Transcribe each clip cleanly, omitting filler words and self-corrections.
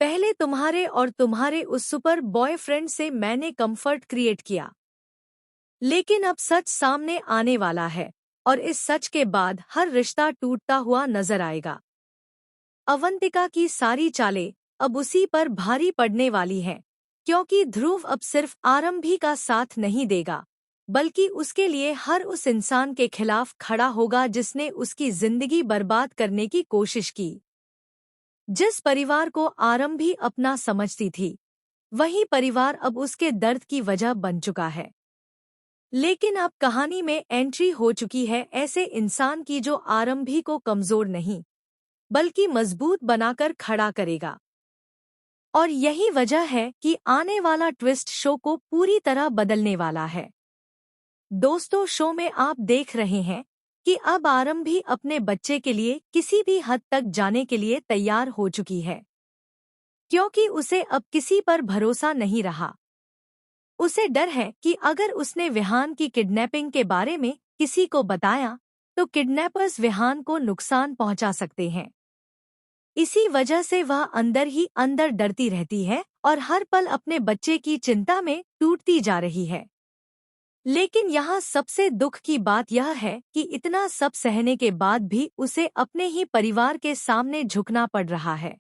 पहले तुम्हारे और तुम्हारे उस सुपर बॉयफ्रेंड से मैंने कंफर्ट क्रिएट किया, लेकिन अब सच सामने आने वाला है और इस सच के बाद हर रिश्ता टूटता हुआ नजर आएगा। अवंतिका की सारी चालें अब उसी पर भारी पड़ने वाली हैं, क्योंकि ध्रुव अब सिर्फ आरंभी का साथ नहीं देगा, बल्कि उसके लिए हर उस इंसान के खिलाफ खड़ा होगा जिसने उसकी जिंदगी बर्बाद करने की कोशिश की। जिस परिवार को आरंभी अपना समझती थी, वही परिवार अब उसके दर्द की वजह बन चुका है। लेकिन अब कहानी में एंट्री हो चुकी है ऐसे इंसान की जो आरंभी को कमजोर नहीं, बल्कि मजबूत बनाकर खड़ा करेगा। और यही वजह है कि आने वाला ट्विस्ट शो को पूरी तरह बदलने वाला है। दोस्तों, शो में आप देख रहे हैं कि अब आरंभी अपने बच्चे के लिए किसी भी हद तक जाने के लिए तैयार हो चुकी है, क्योंकि उसे अब किसी पर भरोसा नहीं रहा। उसे डर है कि अगर उसने विहान की किडनैपिंग के बारे में किसी को बताया तो किडनैपर्स विहान को नुकसान पहुंचा सकते हैं। इसी वजह से वह अंदर ही अंदर डरती रहती है और हर पल अपने बच्चे की चिंता में टूटती जा रही है। लेकिन यहाँ सबसे दुख की बात यह है कि इतना सब सहने के बाद भी उसे अपने ही परिवार के सामने झुकना पड़ रहा है।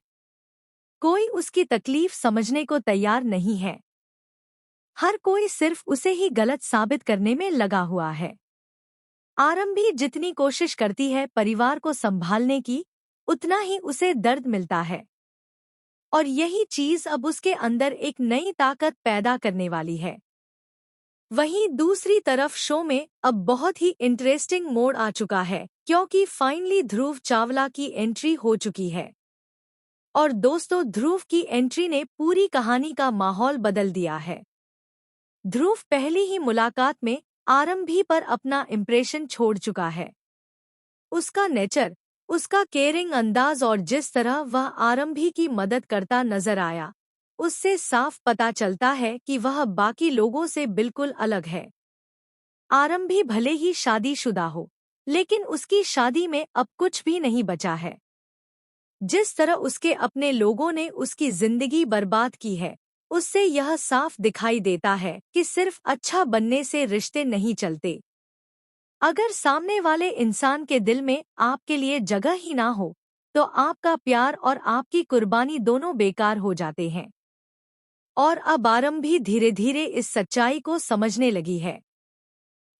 कोई उसकी तकलीफ समझने को तैयार नहीं है। हर कोई सिर्फ उसे ही गलत साबित करने में लगा हुआ है। आरंभी जितनी कोशिश करती है परिवार को संभालने की, उतना ही उसे दर्द मिलता है। और यही चीज अब उसके अंदर एक नई ताकत पैदा करने वाली है। वहीं दूसरी तरफ शो में अब बहुत ही इंटरेस्टिंग मोड़ आ चुका है, क्योंकि फाइनली ध्रुव चावला की एंट्री हो चुकी है। और दोस्तों, ध्रुव की एंट्री ने पूरी कहानी का माहौल बदल दिया है। ध्रुव पहली ही मुलाकात में आरंभी पर अपना इम्प्रेशन छोड़ चुका है। उसका नेचर, उसका केयरिंग अंदाज और जिस तरह वह आरंभी की मदद करता नजर आया, उससे साफ पता चलता है कि वह बाकी लोगों से बिल्कुल अलग है। आरंभी भले ही शादीशुदा हो, लेकिन उसकी शादी में अब कुछ भी नहीं बचा है। जिस तरह उसके अपने लोगों ने उसकी जिंदगी बर्बाद की है, उससे यह साफ दिखाई देता है कि सिर्फ अच्छा बनने से रिश्ते नहीं चलते। अगर सामने वाले इंसान के दिल में आपके लिए जगह ही ना हो, तो आपका प्यार और आपकी कुर्बानी दोनों बेकार हो जाते हैं। और अब आरंभी धीरे धीरे इस सच्चाई को समझने लगी है।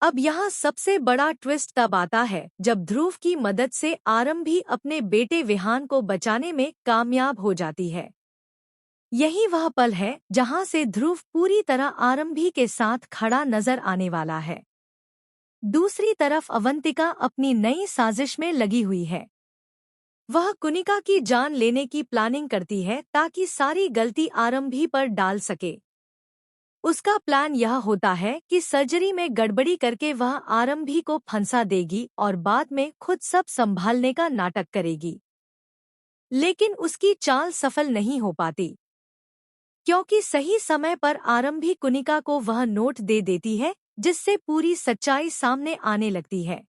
अब यहाँ सबसे बड़ा ट्विस्ट तब आता है जब ध्रुव की मदद से आरंभी अपने बेटे विहान को बचाने में कामयाब हो जाती है। यही वह पल है जहाँ से ध्रुव पूरी तरह आरंभी के साथ खड़ा नजर आने वाला है। दूसरी तरफ अवंतिका अपनी नई साजिश में लगी हुई है। वह कुनिका की जान लेने की प्लानिंग करती है ताकि सारी गलती आरंभी पर डाल सके। उसका प्लान यह होता है कि सर्जरी में गड़बड़ी करके वह आरंभी को फंसा देगी और बाद में खुद सब संभालने का नाटक करेगी। लेकिन उसकी चाल सफल नहीं हो पाती, क्योंकि सही समय पर आरंभी कुनिका को वह नोट दे देती है जिससे पूरी सच्चाई सामने आने लगती है।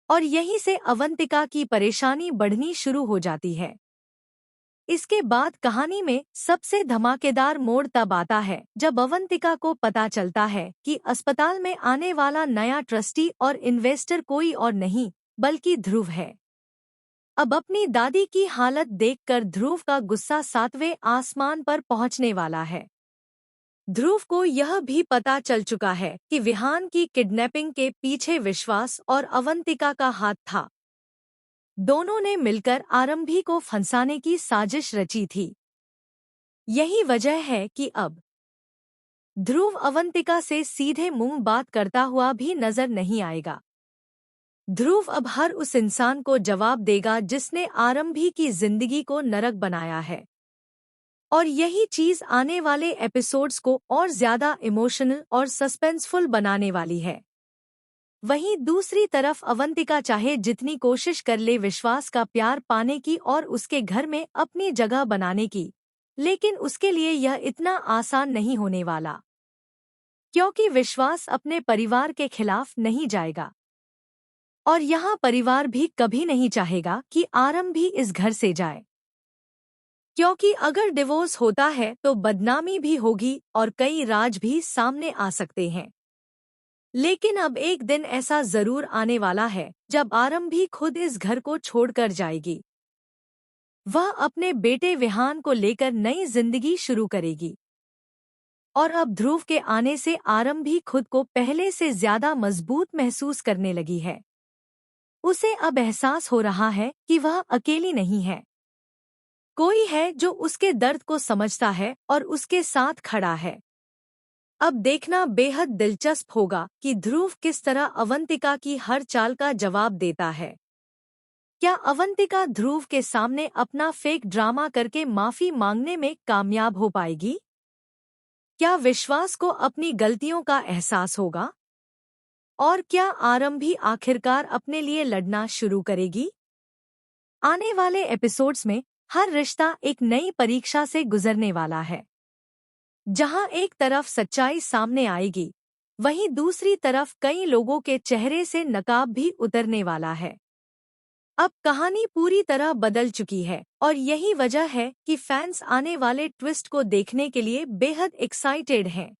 और यहीं से अवंतिका की परेशानी बढ़नी शुरू हो जाती है। इसके बाद कहानी में सबसे धमाकेदार मोड़ तब आता है जब अवंतिका को पता चलता है कि अस्पताल में आने वाला नया ट्रस्टी और इन्वेस्टर कोई और नहीं बल्कि ध्रुव है। अब अपनी दादी की हालत देखकर ध्रुव का गुस्सा 7वें आसमान पर पहुंचने वाला है। ध्रुव को यह भी पता चल चुका है कि विहान की किडनैपिंग के पीछे विश्वास और अवंतिका का हाथ था। दोनों ने मिलकर आरंभी को फंसाने की साजिश रची थी। यही वजह है कि अब ध्रुव अवंतिका से सीधे मुंह बात करता हुआ भी नजर नहीं आएगा। ध्रुव अब हर उस इंसान को जवाब देगा जिसने आरंभी की जिंदगी को नरक बनाया है। और यही चीज आने वाले एपिसोड्स को और ज्यादा इमोशनल और सस्पेंसफुल बनाने वाली है। वहीं दूसरी तरफ अवंतिका चाहे जितनी कोशिश कर ले विश्वास का प्यार पाने की और उसके घर में अपनी जगह बनाने की, लेकिन उसके लिए यह इतना आसान नहीं होने वाला, क्योंकि विश्वास अपने परिवार के खिलाफ नहीं जाएगा। और यहाँ परिवार भी कभी नहीं चाहेगा कि आरंभी इस घर से जाए, क्योंकि अगर डिवोर्स होता है तो बदनामी भी होगी और कई राज भी सामने आ सकते हैं। लेकिन अब एक दिन ऐसा जरूर आने वाला है जब आरंभ भी खुद इस घर को छोड़कर जाएगी। वह अपने बेटे विहान को लेकर नई जिंदगी शुरू करेगी। और अब ध्रुव के आने से आरंभ भी खुद को पहले से ज्यादा मजबूत महसूस करने लगी है। उसे अब एहसास हो रहा है कि वह अकेली नहीं है। कोई है जो उसके दर्द को समझता है और उसके साथ खड़ा है। अब देखना बेहद दिलचस्प होगा कि ध्रुव किस तरह अवंतिका की हर चाल का जवाब देता है। क्या अवंतिका ध्रुव के सामने अपना फेक ड्रामा करके माफी मांगने में कामयाब हो पाएगी? क्या विश्वास को अपनी गलतियों का एहसास होगा? और क्या आरंभ भी आखिरकार अपने लिए लड़ना शुरू करेगी? आने वाले एपिसोड्स में हर रिश्ता एक नई परीक्षा से गुजरने वाला है। जहां एक तरफ सच्चाई सामने आएगी, वहीं दूसरी तरफ कई लोगों के चेहरे से नकाब भी उतरने वाला है। अब कहानी पूरी तरह बदल चुकी है और यही वजह है कि फैंस आने वाले ट्विस्ट को देखने के लिए बेहद एक्साइटेड हैं।